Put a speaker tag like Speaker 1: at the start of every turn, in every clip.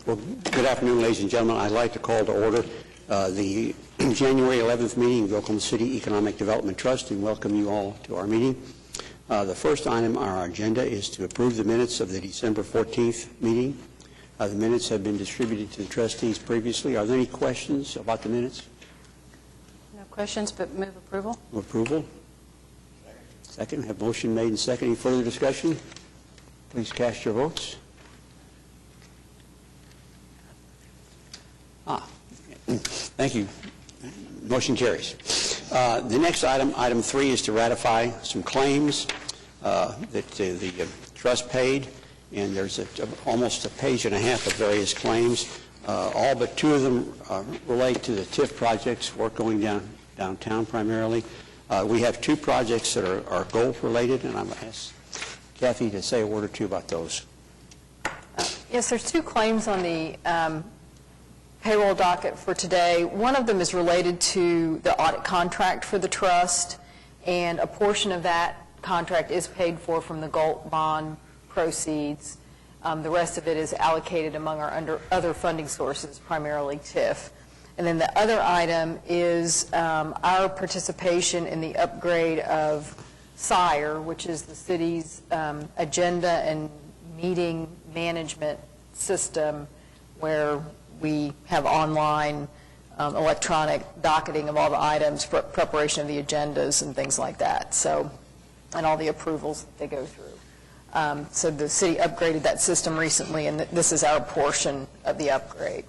Speaker 1: Well, good afternoon, ladies and gentlemen. I'd like to call to order the January 11th meeting of the Oklahoma City Economic Development Trust and welcome you all to our meeting. The first item on our agenda is to approve the minutes of the December 14th meeting. The minutes have been distributed to the trustees previously. Are there any questions about the minutes?
Speaker 2: No questions, but move approval.
Speaker 1: Move approval. Second. Have motion made and second. Any further discussion? Please cast your votes. Thank you. Motion carries. The next item, item 3, is to ratify some claims that the trust paid, and there's almost a page and a half of various claims. All but 2 of them relate to the TIF projects, work going downtown primarily. We have 2 projects that are gold related, and I'm going to ask Kathy to say a word or 2 about those.
Speaker 2: Yes, there's 2 claims on the payroll docket for today. One of them is related to the audit contract for the trust, and a portion of that contract is paid for from the gold bond proceeds. The rest of it is allocated among our other funding sources, primarily TIF. And then the other item is our participation in the upgrade of SIRE, which is the city's agenda and meeting management system, where we have online electronic docketing of all the items, preparation of the agendas and things like that, so, and all the approvals that they go through. So the city upgraded that system recently, and this is our portion of the upgrade.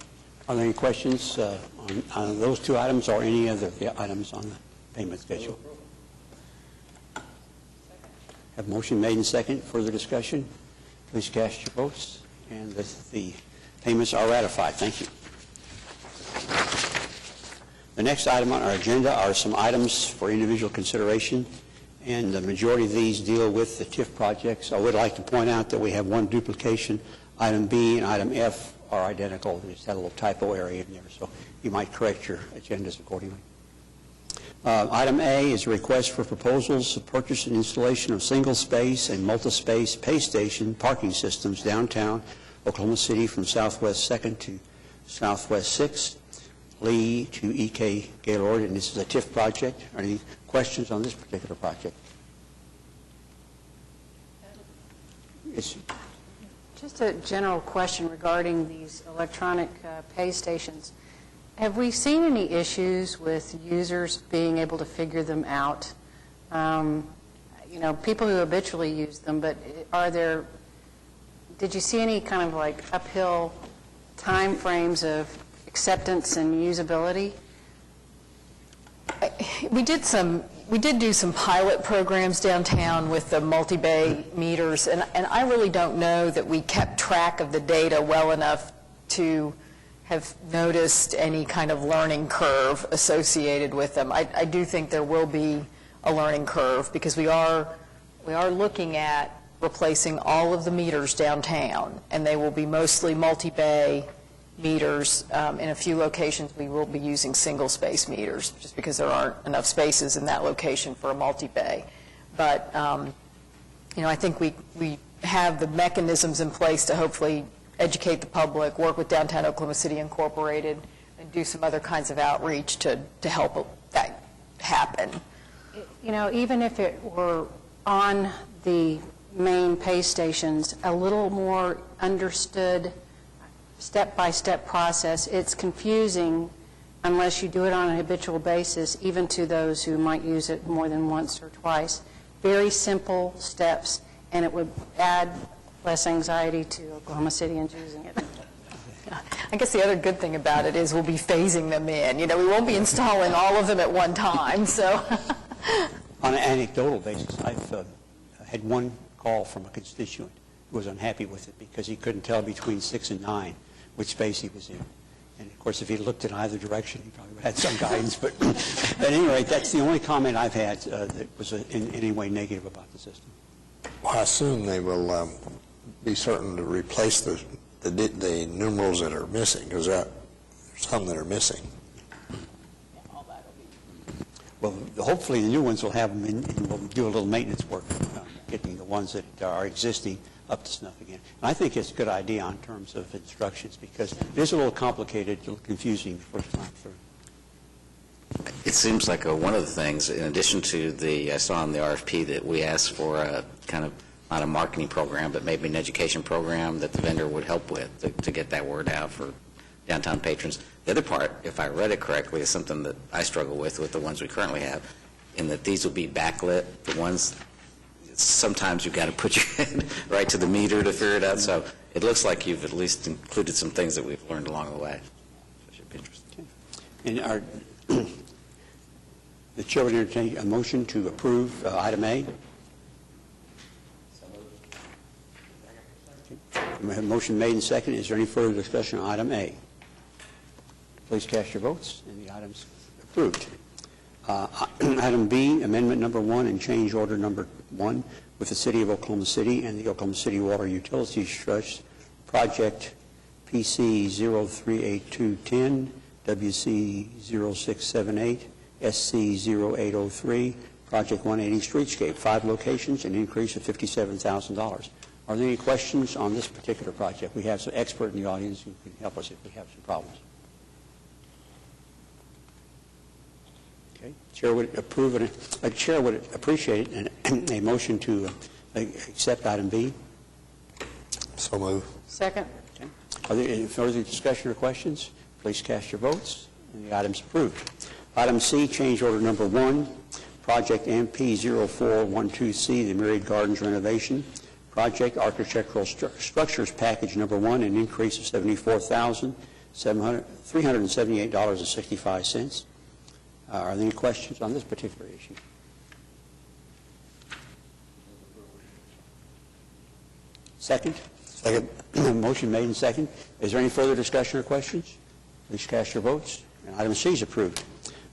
Speaker 1: Are there any questions on those 2 items or any other items on the payment schedule? Have motion made and second. Further discussion? Please cast your votes. And the payments are ratified. Thank you. The next item on our agenda are some items for individual consideration, and the majority of these deal with the TIF projects. I would like to point out that we have 1 duplication. Item B and item F are identical. They just had a little typo area in there, so you might correct your agendas accordingly. Item A is a request for proposals to purchase and installation of single-space and multi-space pay station parking systems downtown Oklahoma City from Southwest 2nd to Southwest 6th, Lee to E.K. Gaylord, and this is a TIF project. Are there any questions on this particular project? Yes.
Speaker 3: Just a general question regarding these electronic pay stations. Have we seen any issues with users being able to figure them out? People who habitually use them, but did you see any kind of like uphill time frames of acceptance and usability?
Speaker 2: We did do some pilot programs downtown with the multi-bay meters, and I really don't know that we kept track of the data well enough to have noticed any kind of learning curve associated with them. I do think there will be a learning curve because we are looking at replacing all of the meters downtown, and they will be mostly multi-bay meters. In a few locations we will be using single space meters just because there aren't enough spaces in that location for a multi-bay. But I think we have the mechanisms in place to hopefully educate the public, work with Downtown Oklahoma City Incorporated, and do some other kinds of outreach to help that happen.
Speaker 3: Even if it were on the main pay stations, a little more understood step-by-step process. It's confusing unless you do it on a habitual basis, even to those who might use it more than once or twice. Very simple steps, and it would add less anxiety to Oklahoma Cityans using it.
Speaker 2: I guess the other good thing about it is we'll be phasing them in. We won't be installing all of them at one time. So,
Speaker 1: on an anecdotal basis, I've had 1 call from a constituent who was unhappy with it because he couldn't tell between 6 and 9 which space he was in. And of course, if he looked in either direction, he probably would have had some guidance. But at any rate, that's the only comment I've had that was in any way negative about the system.
Speaker 4: Well, I assume they will be certain to replace the numerals that are missing, because there's some that are missing.
Speaker 1: Well, hopefully the new ones will have them, and we'll do a little maintenance work, getting the ones that are existing up to snuff again. And I think it's a good idea in terms of instructions, because it is a little complicated, a little confusing the first time through.
Speaker 5: It seems like one of the things, in addition to I saw in the RFP that we asked for a kind of, not a marketing program, but maybe an education program that the vendor would help with to get that word out for downtown patrons. The other part, if I read it correctly, is something that I struggle with the ones we currently have, in that these will be backlit. The ones, sometimes you've got to put your head right to the meter to figure it out. So it looks like you've at least included some things that we've learned along the way. That should be interesting.
Speaker 1: And the chair would entertain a motion to approve item A. We have a motion made and second. Is there any further discussion on item A? Please cast your votes, and the item's approved. Item B, amendment number 1 and change order number 1 with the City of Oklahoma City and the Oklahoma City Water Utilities Trust, project PC 038210, WC 0678, SC 0803, project 180 Streetscape, 5 locations, an increase of $57,000. Are there any questions on this particular project? We have some expert in the audience who can help us if we have some problems. Okay. Chair would approve it. Chair would appreciate a motion to accept item B.
Speaker 4: So move.
Speaker 3: Second.
Speaker 1: Okay. Are there any further discussion or questions? Please cast your votes, and the item's approved. Item C, change order number 1, project MP 0412C, the Myriad Gardens renovation. Project architectural structures package number 1, an increase of $378.65. Are there any questions on this particular issue? Second?
Speaker 4: Second.
Speaker 1: Motion made and second. Is there any further discussion or questions? Please cast your votes. And item C is approved.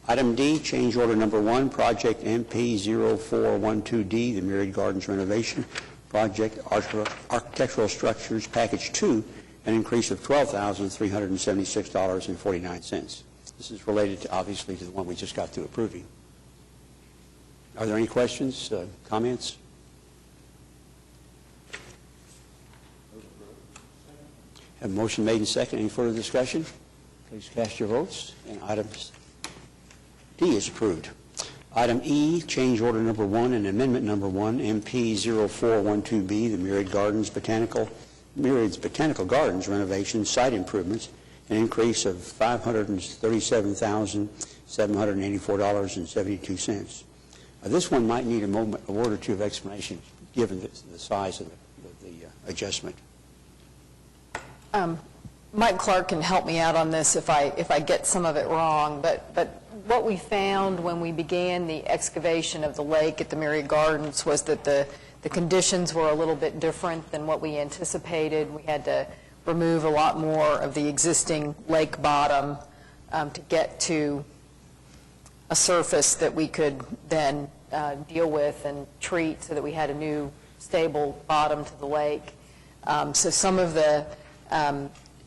Speaker 1: Item D, change order number 1, project MP 0412D, the Myriad Gardens renovation. Project architectural structures package 2, an increase of $12,376.49. This is related to, obviously, to the one we just got through approving. Are there any questions, comments? Have a motion made and second. Any further discussion? Please cast your votes. And item D is approved. Item E, change order number 1 and amendment number 1, MP 0412B, the Myriad's Botanical Gardens renovation site improvements, an increase of $537,784.72. This one might need a word or two of explanation, given the size of the adjustment.
Speaker 2: Mike Clark can help me out on this if I get some of it wrong, but what we found when we began the excavation of the lake at the Myriad Gardens was that the conditions were a little bit different than what we anticipated. We had to remove a lot more of the existing lake bottom to get to a surface that we could then deal with and treat so that we had a new stable bottom to the lake. So some of the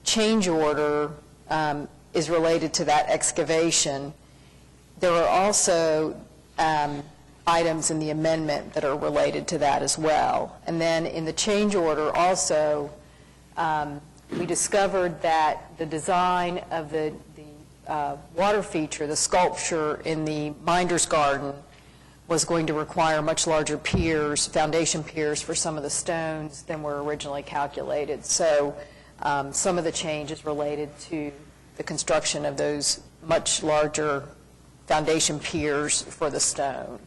Speaker 2: change order is related to that excavation. There are also items in the amendment that are related to that as well. And then in the change order also, we discovered that the design of the water feature, the sculpture in the Minder's Garden, was going to require much larger piers, foundation piers for some of the stones than were originally calculated. So some of the change is related to the construction of those much larger foundation piers for the stone.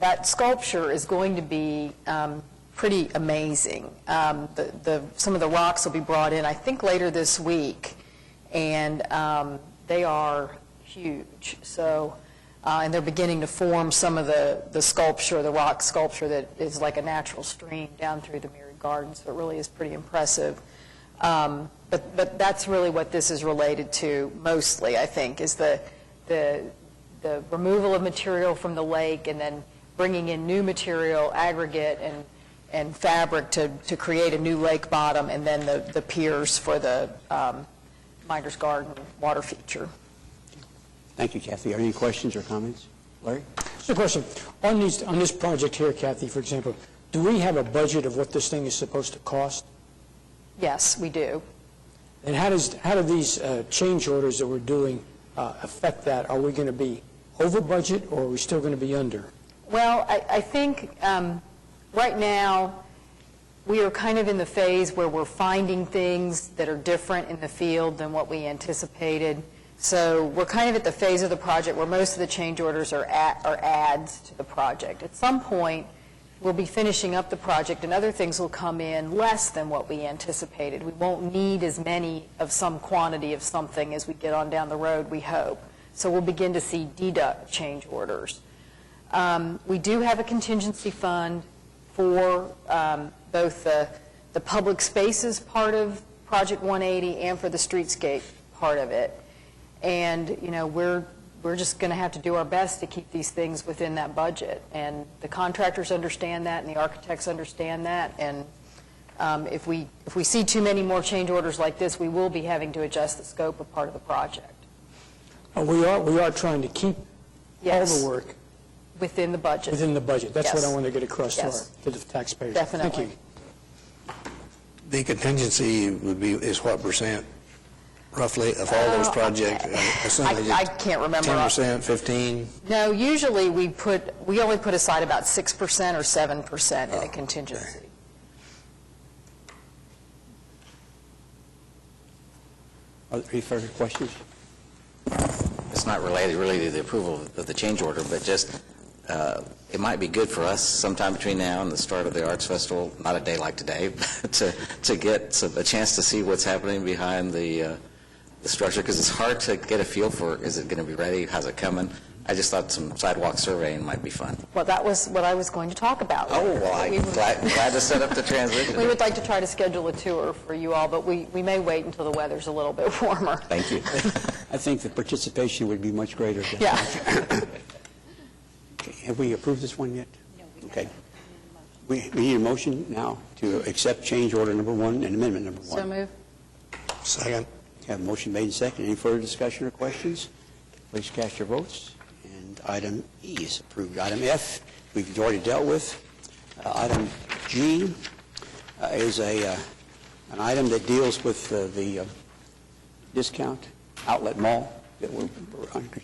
Speaker 2: That sculpture is going to be pretty amazing. Some of the rocks will be brought in, I think, later this week, and they are huge. So, and they're beginning to form some of the sculpture, the rock sculpture that is like a natural stream down through the Myriad Gardens. So it really is pretty impressive. But that's really what this is related to mostly, I think, is the removal of material from the lake and then bringing in new material, aggregate and fabric to create a new lake bottom, and then the piers for the Minder's Garden water feature.
Speaker 1: Thank you, Kathy. Are there any questions or comments? Larry?
Speaker 6: Just a question. On this project here, Kathy, for example, Do we have a budget of what this thing is supposed to cost?
Speaker 2: Yes, we do.
Speaker 6: And how do these change orders that we're doing affect that? Are we going to be over budget, or are we still going to be under?
Speaker 2: Well, I think right now, we are kind of in the phase where we're finding things that are different in the field than what we anticipated. So we're kind of at the phase of the project where most of the change orders are adds to the project. At some point, we'll be finishing up the project, and other things will come in less than what we anticipated. We won't need as many of some quantity of something as we get on down the road, we hope. So we'll begin to see deduct change orders. We do have a contingency fund for both the public spaces part of Project 180 and for the streetscape part of it. And, you know, we're just going to have to do our best to keep these things within that budget. And the contractors understand that, and the architects understand that. And if we see too many more change orders like this, we will be having to adjust the scope of part of the project.
Speaker 6: We are trying to keep all
Speaker 2: Yes.
Speaker 6: the work
Speaker 2: Within the budget.
Speaker 6: within the budget. That's what
Speaker 2: Yes.
Speaker 6: I want to get across
Speaker 2: Yes.
Speaker 6: to the taxpayers.
Speaker 2: Definitely.
Speaker 6: Thank you.
Speaker 4: The contingency is what percent, roughly, of all those projects?
Speaker 2: I can't remember.
Speaker 4: 10%, 15?
Speaker 2: No, usually we only put aside about 6% or 7% in a
Speaker 4: okay.
Speaker 2: contingency.
Speaker 1: Are there any further questions?
Speaker 5: It's not related really to the approval of the change order, but just it might be good for us sometime between now and the start of the Arts Festival, not a day like today, to get a chance to see what's happening behind the structure, because it's hard to get a feel for, is it going to be ready, how's it coming? I just thought some sidewalk surveying might be fun.
Speaker 2: Well, that was what I was going to talk about.
Speaker 5: Oh, well, I'm glad to set up the transition.
Speaker 2: We would like to try to schedule a tour for you all, but we may wait until the weather's a little bit warmer.
Speaker 5: Thank you.
Speaker 1: I think the participation would be much greater.
Speaker 2: Yeah.
Speaker 1: Okay, have we approved this one yet? No. Okay. We need a motion now to accept change order number 1 and amendment number 1.
Speaker 3: So move.
Speaker 4: Second.
Speaker 1: Have a motion made and second. Any further discussion or questions? Please cast your votes. And item E is approved. Item F, we've already dealt with. Item G is an item that deals with the discount outlet mall.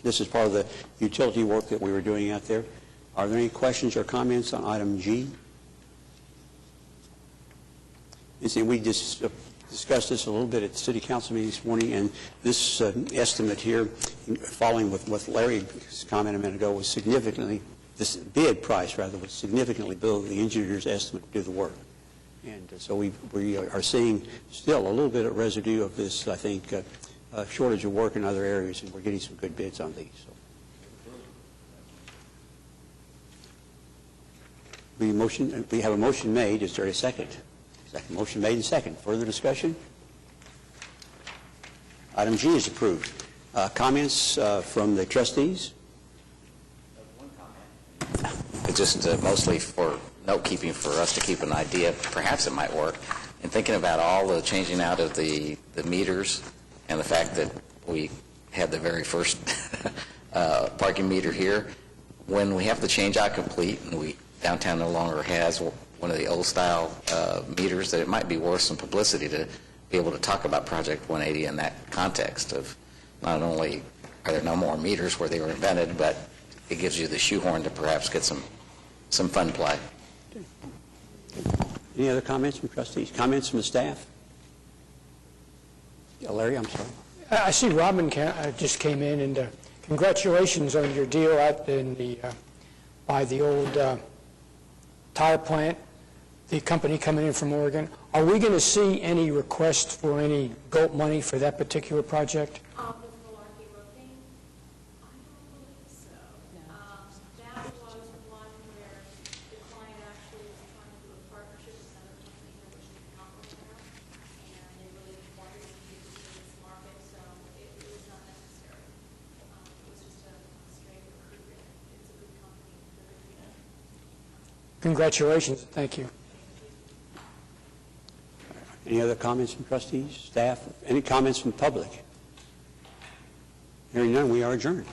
Speaker 1: This is part of the utility work that we were doing out there. Are there any questions or comments on item G? You see, we just discussed this a little bit at the City Council meeting this morning, and this estimate here, following with what Larry's comment a minute ago, was significantly, this bid price, rather, was significantly below the engineer's estimate to do the work. And so we are seeing still a little bit of residue of this, I think, shortage of work in other areas, and we're getting some good bids on these. So. We have a motion made. Is there a second? Second. Motion made and second. Further discussion? Item G is approved. Comments from the trustees?
Speaker 5: It's just mostly for note-keeping for us to keep an idea. Perhaps it might work. And thinking about all the changing out of the meters and the fact that we had the very first parking meter here, when we have the change-out complete and downtown no longer has one of the old-style meters, that it might be worth some publicity to be able to talk about Project 180 in that context of not only are there no more meters where they were invented, but it gives you the shoehorn to perhaps get some fun play.
Speaker 1: Any other comments from trustees? Comments from the staff? Yeah, Larry, I'm sorry.
Speaker 6: I see Robin just came in, and congratulations on your deal out in by the old tire plant, the company coming in from Oregon. Are we going to see any requests for any GOAT money for that particular project?
Speaker 7: With Malarkey Roofing? I don't believe so. That was one where the client actually was trying to do a partnership with another company here, which we not work out, and they really wanted to use it in this market, so it was not necessary. It was just a straight recruitment. It's a good company. They're good.
Speaker 6: Congratulations. Thank you.
Speaker 1: Any other comments from trustees, staff? Any comments from the public? Hearing none, we are adjourned.